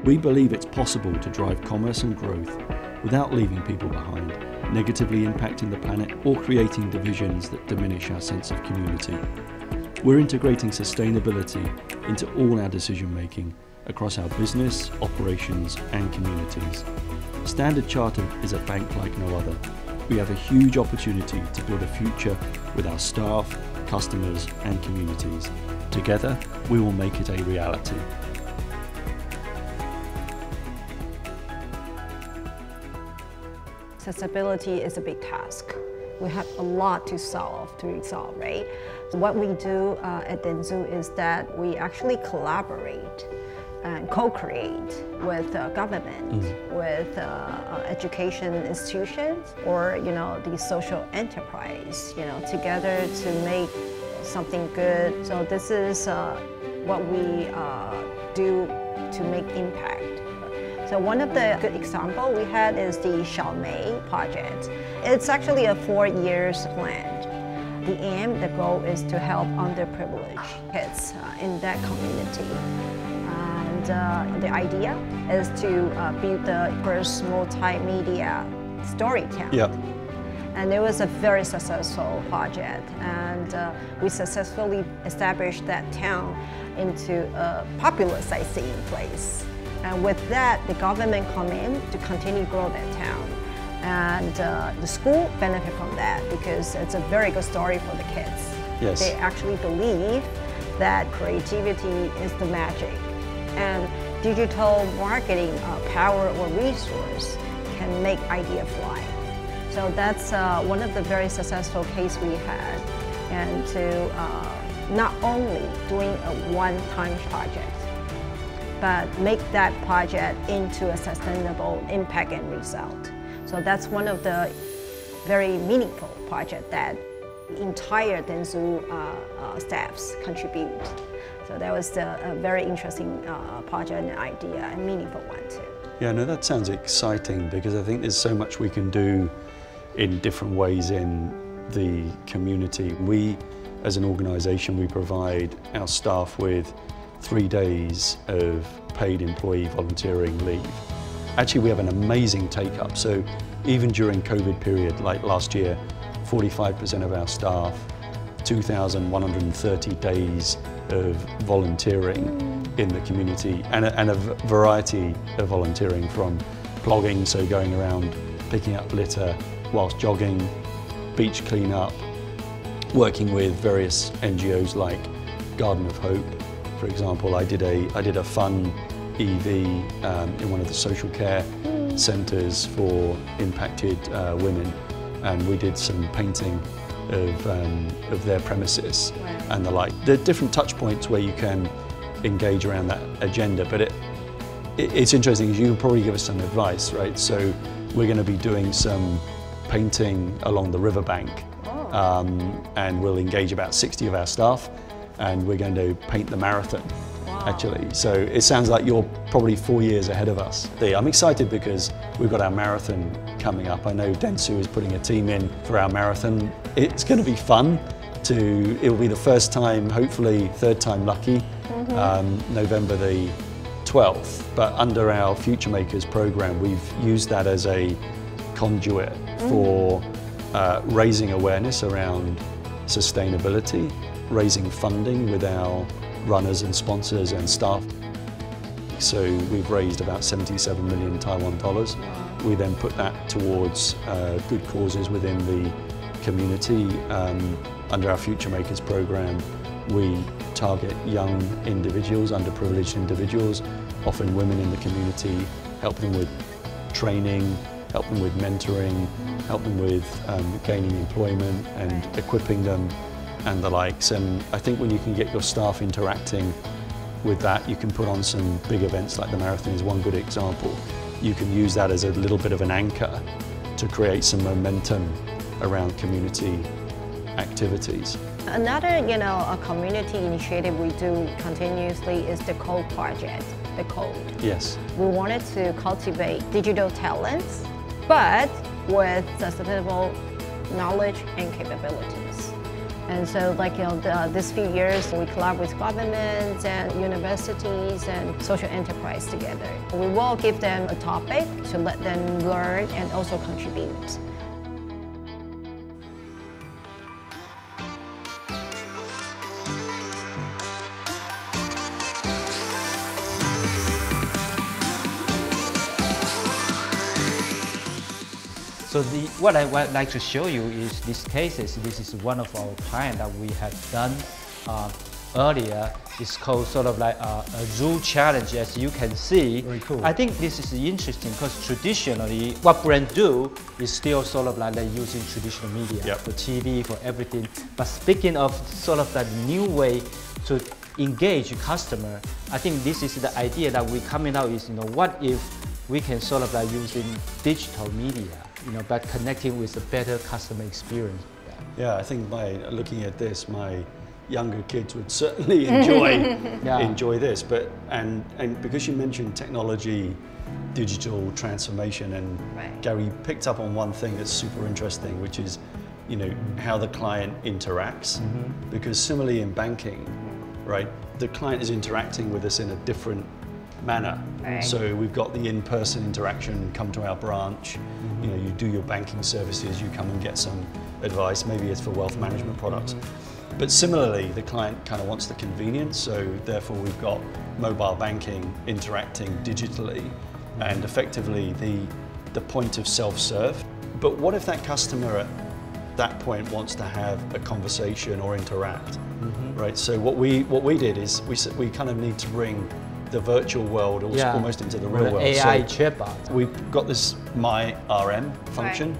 We believe it's possible to drive commerce and growth without leaving people behind, negatively impacting the planet, or creating divisions that diminish our sense of community. We're integrating sustainability into all our decision-making across our business, operations, and communities. Standard Chartered is a bank like no other. We have a huge opportunity to build a future with our staff, customers, and communities. Together, we will make it a reality. Accessibility is a big task. We have a lot to resolve, right? So what we do at Dentsu is that we actually collaborate and co-create with government, with education institutions, or the social enterprise, together to make something good. So this is what we do to make impact. So one of the good examples we had is the Xiaomei project. It's actually a 4 years plan. The aim, the goal is to help underprivileged kids in that community. And the idea is to build the first multimedia storytelling. Yep. And it was a very successful project, and we successfully established that town into a popular sightseeing place. And with that, the government come in to continue grow that town. And the school benefit from that because it's a very good story for the kids. Yes. They actually believe that creativity is the magic. And digital marketing power or resource can make idea fly. So that's one of the very successful case we had. And to not only doing a one-time project, but make that project into a sustainable impact and result. So that's one of the very meaningful projects that the entire Dentsu staffs contribute. So that was a very interesting project and idea, and meaningful one too. Yeah, no, that sounds exciting because I think there's so much we can do in different ways in the community. We, as an organization, we provide our staff with 3 days of paid employee volunteering leave. Actually, we have an amazing take-up. So even during COVID period, like last year, 45% of our staff, 2,130 days of volunteering in the community, and a variety of volunteering from plogging, so going around picking up litter whilst jogging, beach cleanup, working with various NGOs like Garden of Hope. For example, I did a fun EV in one of the social care centres for impacted women, and we did some painting of their premises. Wow. And the like. There are different touch points where you can engage around that agenda, but it's interesting because you can probably give us some advice, right? So we're going to be doing some painting along the riverbank, and we'll engage about 60 of our staff, and we're going to paint the marathon. Wow. Actually. So it sounds like you're probably 4 years ahead of us. I'm excited because we've got our marathon coming up. I know Dentsu is putting a team in for our marathon. It's going to be fun. It'll be the first time, hopefully third time lucky, November the 12th. But under our Future Makers program, we've used that as a conduit for raising awareness around sustainability, raising funding with our runners and sponsors and staff. So we've raised about 77 million Taiwan dollars. We then put that towards good causes within the community. Under our Future Makers program, we target young individuals, underprivileged individuals, often women in the community, help them with training, help them with mentoring, help them with gaining employment and equipping them and the likes. And I think when you can get your staff interacting with that, you can put on some big events like the marathon is one good example. You can use that as a little bit of an anchor to create some momentum around community activities. Another, a community initiative we do continuously is the Code project, the Code. Yes. We wanted to cultivate digital talents, but with sustainable knowledge and capabilities. And so, like, this few years, we collaborate with governments and universities and social enterprise together. We will give them a topic to let them learn and also contribute. So what I would like to show you is these cases. This is one of our clients that we have done earlier. It's called sort of like a zoo challenge, as you can see. Very cool. I think this is interesting because traditionally what brands do is still sort of like they're using traditional media for TV, for everything. But speaking of sort of that new way to engage customer, I think this is the idea that we're coming out is, what if we can sort of like using digital media, but connecting with a better customer experience. Yeah, I think by looking at this, my younger kids would certainly enjoy this. But and because you mentioned technology, digital transformation, and Gary picked up on one thing that's super interesting, which is, how the client interacts. Because similarly in banking, right, the client is interacting with us in a different manner. So we've got the in-person interaction, come to our branch, you do your banking services, you come and get some advice, maybe it's for wealth management products. But similarly, the client kind of wants the convenience, so therefore we've got mobile banking interacting digitally and effectively the point of self-serve. But what if that customer at that point wants to have a conversation or interact, right? So what we did is we kind of need to bring the virtual world almost into the real world. AI chatbot. We've got this My RM function.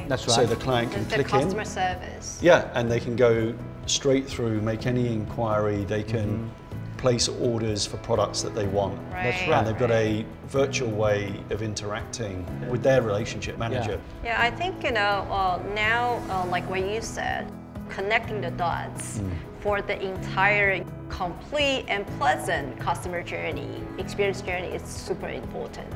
That's right. So the client can click in. Customer service. Yeah, and they can go straight through, make any inquiry. They can place orders for products that they want. That's right. And they've got a virtual way of interacting with their relationship manager. Yeah, I think, now, like what you said, connecting the dots for the entire complete and pleasant customer journey, experience journey is super important.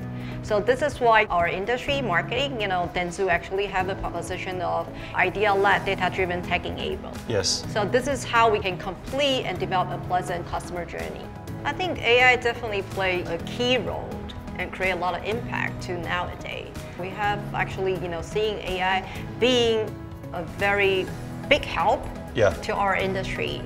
So this is why our industry, marketing, Dentsu actually have a proposition of idea-led, data-driven tech-enabled. Yes. So this is how we can complete and develop a pleasant customer journey. I think AI definitely play a key role and create a lot of impact to nowadays. We have actually, seeing AI being a very big help to our industry,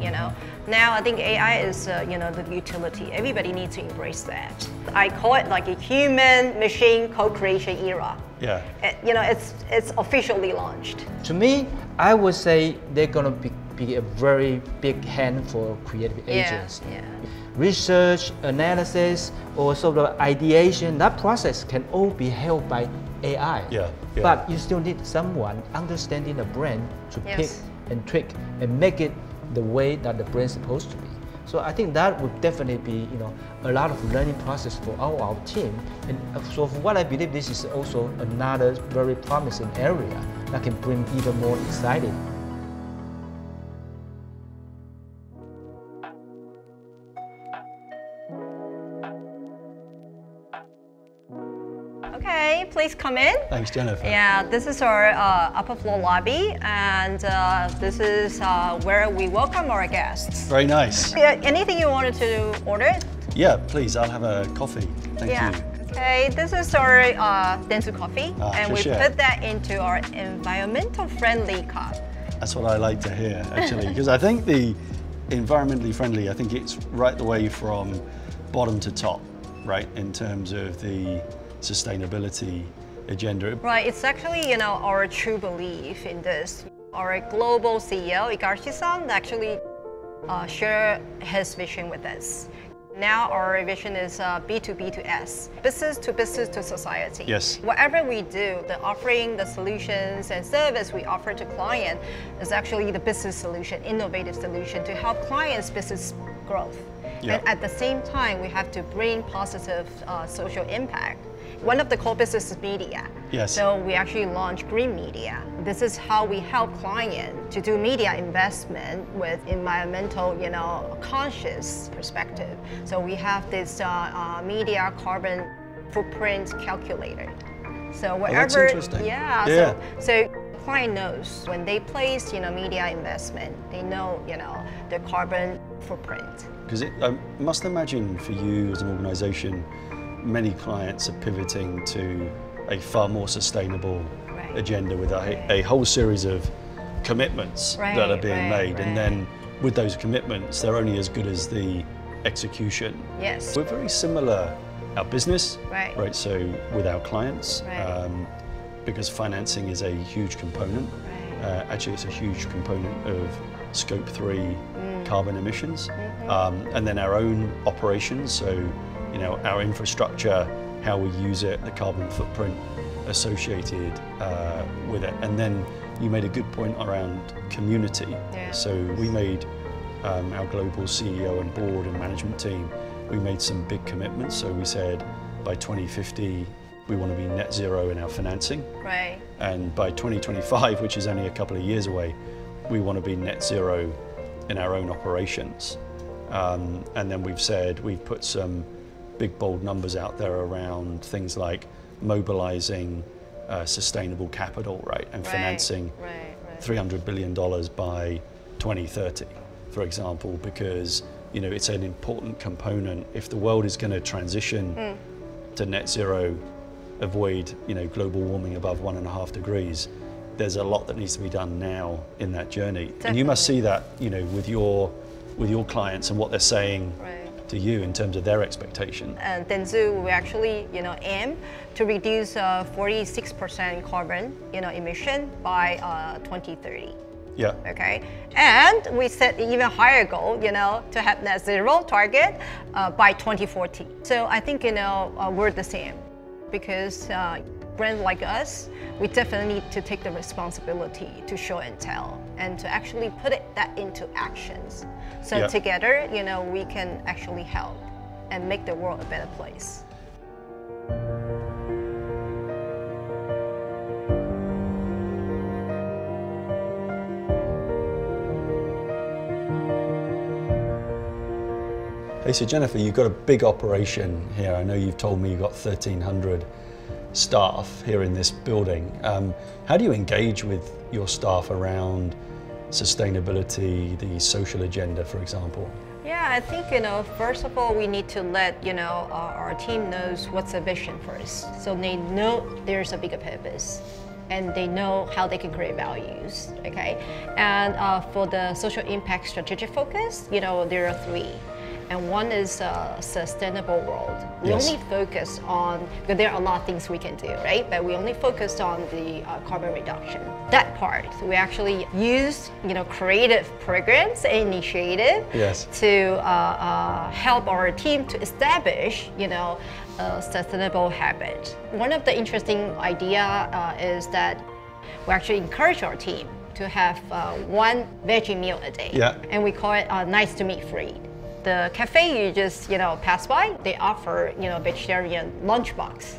Now I think AI is, the utility. Everybody needs to embrace that. I call it like a human-machine co-creation era. Yeah. It's officially launched. To me, I would say they're going to be a very big hand for creative agents. Research, analysis, or sort of ideation, that process can all be held by AI. But you still need someone understanding the brand to pick and tweak and make it the way that the brand is supposed to be. So I think that would definitely be, a lot of learning process for our team. And so for what I believe, this is also another very promising area that can bring even more exciting. Okay, please come in. Thanks, Jennifer. Yeah, this is our upper floor lobby, and this is where we welcome our guests. Very nice. Anything you wanted to order? Yeah, please, I'll have a coffee. Thank you. Okay, this is our Dentsu coffee, and we put that into our environmental friendly cup. That's what I like to hear, actually, because I think the environmentally friendly, I think it's right the way from bottom to top, right, in terms of the sustainability agenda. Right, it's actually, our true belief in this. Our global CEO, Igashi-san, actually shared his vision with us. Now our vision is B2B to S, business to society. Yes. Whatever we do, the offering, the solutions and service we offer to client is actually the business solution, innovative solution to help clients' business growth. And at the same time, we have to bring positive social impact. One of the core business is media. Yes. So we actually launched Green Media. This is how we help clients to do media investment with environmental, conscious perspective. So we have this media carbon footprint calculator. So wherever, that's interesting. So client knows when they place, media investment, they know, the carbon footprint. Because I must imagine for you as an organization, many clients are pivoting to a far more sustainable agenda with a whole series of commitments that are being made. And then with those commitments, they're only as good as the execution. Yes. We're very similar, our business, right? So with our clients, because financing is a huge component. Actually, it's a huge component of Scope 3 carbon emissions. And then our own operations, so our infrastructure, how we use it, the carbon footprint associated with it. And then you made a good point around community. So we made our global CEO and board and management team, we made some big commitments. So we said by 2050, we want to be net zero in our financing. And by 2025, which is only a couple of years away, we want to be net zero in our own operations. And then we've said, we've put some big bold numbers out there around things like mobilizing sustainable capital, and financing $300 billion by 2030, for example, because it's an important component. If the world is going to transition to net zero, avoid global warming above 1.5 degrees, there's a lot that needs to be done now in that journey. Definitely. And you must see that with your clients and what they're saying to you in terms of their expectation. And Dentsu, we actually aim to reduce 46% carbon emission by 2030. Okay, and we set an even higher goal, to have net zero target by 2040. So I think we're the same, because brands like us, we definitely need to take the responsibility to show and tell, and to actually put that into actions. So together, we can actually help and make the world a better place. Hey, so Jennifer, you've got a big operation here. I know you've told me you've got 1,300 staff here in this building. How do you engage with your staff around sustainability, the social agenda, for example? Yeah, I think, first of all, we need to let, our team knows what's the vision first. So they know there's a bigger purpose, and they know how they can create values, okay? And for the social impact strategic focus, there are 3. And one is a sustainable world. We only focus on, because there are a lot of things we can do, but we only focus on the carbon reduction. That part, we actually use, creative programs and initiatives to help our team to establish, a sustainable habit. One of the interesting idea is that we actually encourage our team to have 1 veggie meal a day. And we call it nice to meet free. The cafe you just pass by, they offer vegetarian lunchbox.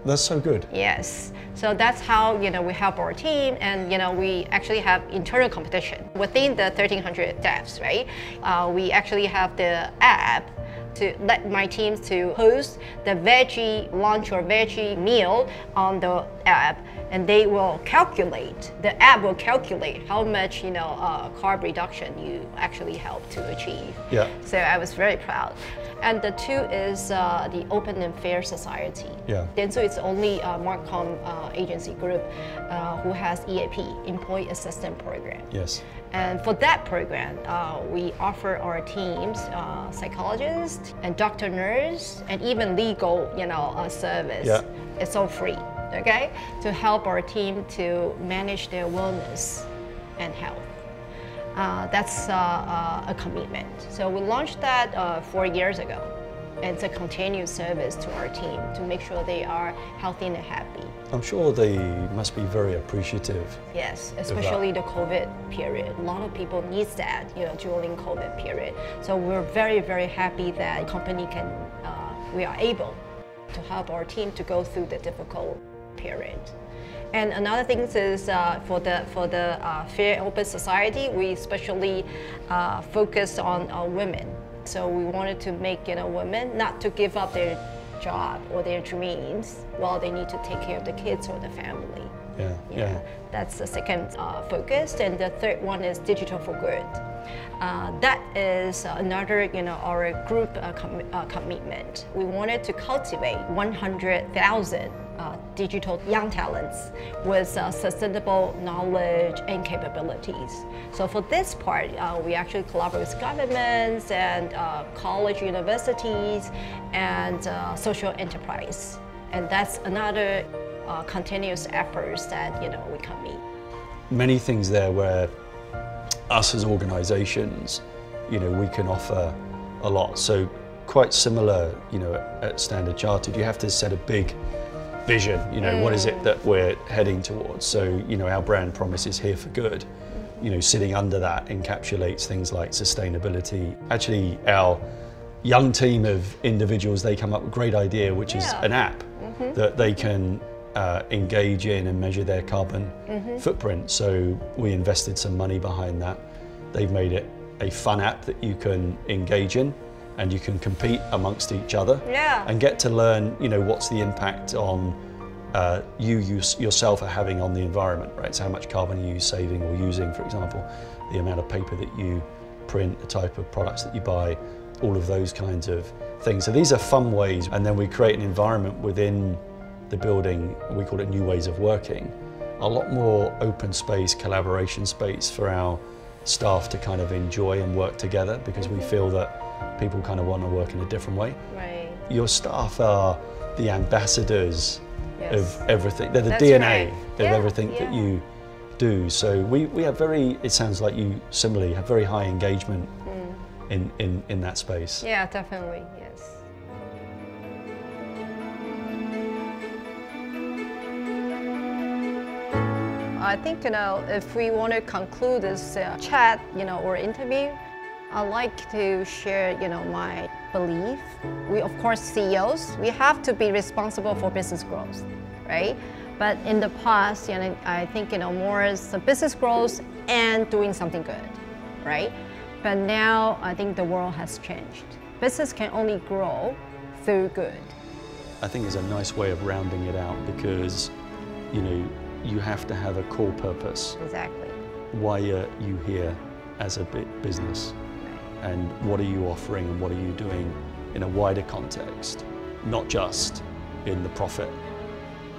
That's so good. Yes, so that's how we help our team, and we actually have internal competition within the 1,300 staffs, we actually have the app to let my teams to host the veggie lunch or veggie meal on the app, and they will calculate, the app will calculate how much carb reduction you actually help to achieve. So I was very proud. And the 2 is the Open and Fair Society. Dentsu is the only Marcom agency group who has EAP, Employee Assistance Program. And for that program, we offer our teams psychologists and doctor, nurse, and even legal service. It's all free, to help our team to manage their wellness and health. That's a commitment. So we launched that 4 years ago. And it's a continuous service to our team to make sure they are healthy and happy. I'm sure they must be very appreciative. Yes, especially the COVID period. A lot of people need that, during COVID period. So we're very, very happy that company we are able to help our team to go through the difficult period. And another thing is for the Fair Open Society, we especially focus on women. So we wanted to make women not to give up their job or their dreams while they need to take care of the kids or the family. Yeah. That's the second focus, and the third one is digital for good. That is another, our group commitment. We wanted to cultivate 100,000 digital young talents with sustainable knowledge and capabilities. So for this part, we actually collaborate with governments and college universities and social enterprise. And that's another continuous efforts that we commit. Many things there where us as organizations, we can offer a lot. So quite similar, at Standard Chartered, you have to set a big vision, what is it that we're heading towards? So, our brand promise is here for good. Sitting under that encapsulates things like sustainability. Actually, our young team of individuals, they come up with a great idea, which is an app that they can engage in and measure their carbon footprint. So we invested some money behind that. They've made it a fun app that you can engage in, and you can compete amongst each other and get to learn, what's the impact on you yourself are having on the environment, right? So how much carbon are you saving or using, for example, the amount of paper that you print, the type of products that you buy, all of those kinds of things. So these are fun ways, and then we create an environment within the building, we call it new ways of working, a lot more open space, collaboration space for our staff to kind of enjoy and work together, because we feel that people kind of want to work in a different way. Right. Your staff are the ambassadors of everything. They're the That's DNA right. of everything that you do. So we have it sounds like you similarly have very high engagement in that space. Yeah, definitely, yes. I think, if we want to conclude this chat, or interview, I'd like to share, my belief. We, of course, CEOs, we have to be responsible for business growth, right? But in the past, I think, more as the business growth and doing something good, right? But now, I think the world has changed. Business can only grow through good. I think it's a nice way of rounding it out, because, you have to have a core purpose. Exactly. Why are you here as a business? And what are you offering and what are you doing in a wider context, not just in the profit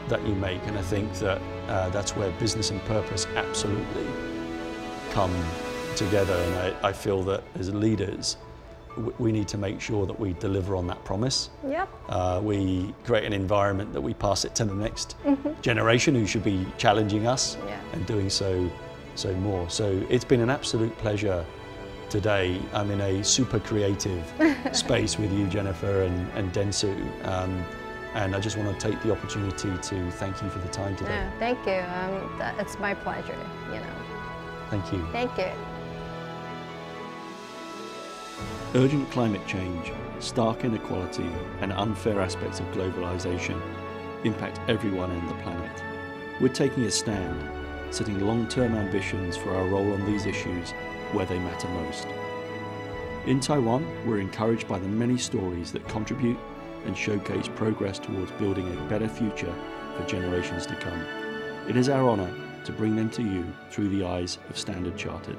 that you make? And I think that that's where business and purpose absolutely come together. And I feel that as leaders, we need to make sure that we deliver on that promise. Yep. We create an environment that we pass it to the next generation, who should be challenging us and doing so more. So it's been an absolute pleasure today. I'm in a super creative space with you, Jennifer, and Dentsu. And I just want to take the opportunity to thank you for the time today. Yeah, thank you. It's my pleasure, Thank you. Thank you. Urgent climate change, stark inequality, and unfair aspects of globalization impact everyone on the planet. We're taking a stand, setting long-term ambitions for our role on these issues where they matter most. In Taiwan, we're encouraged by the many stories that contribute and showcase progress towards building a better future for generations to come. It is our honor to bring them to you through the eyes of Standard Chartered.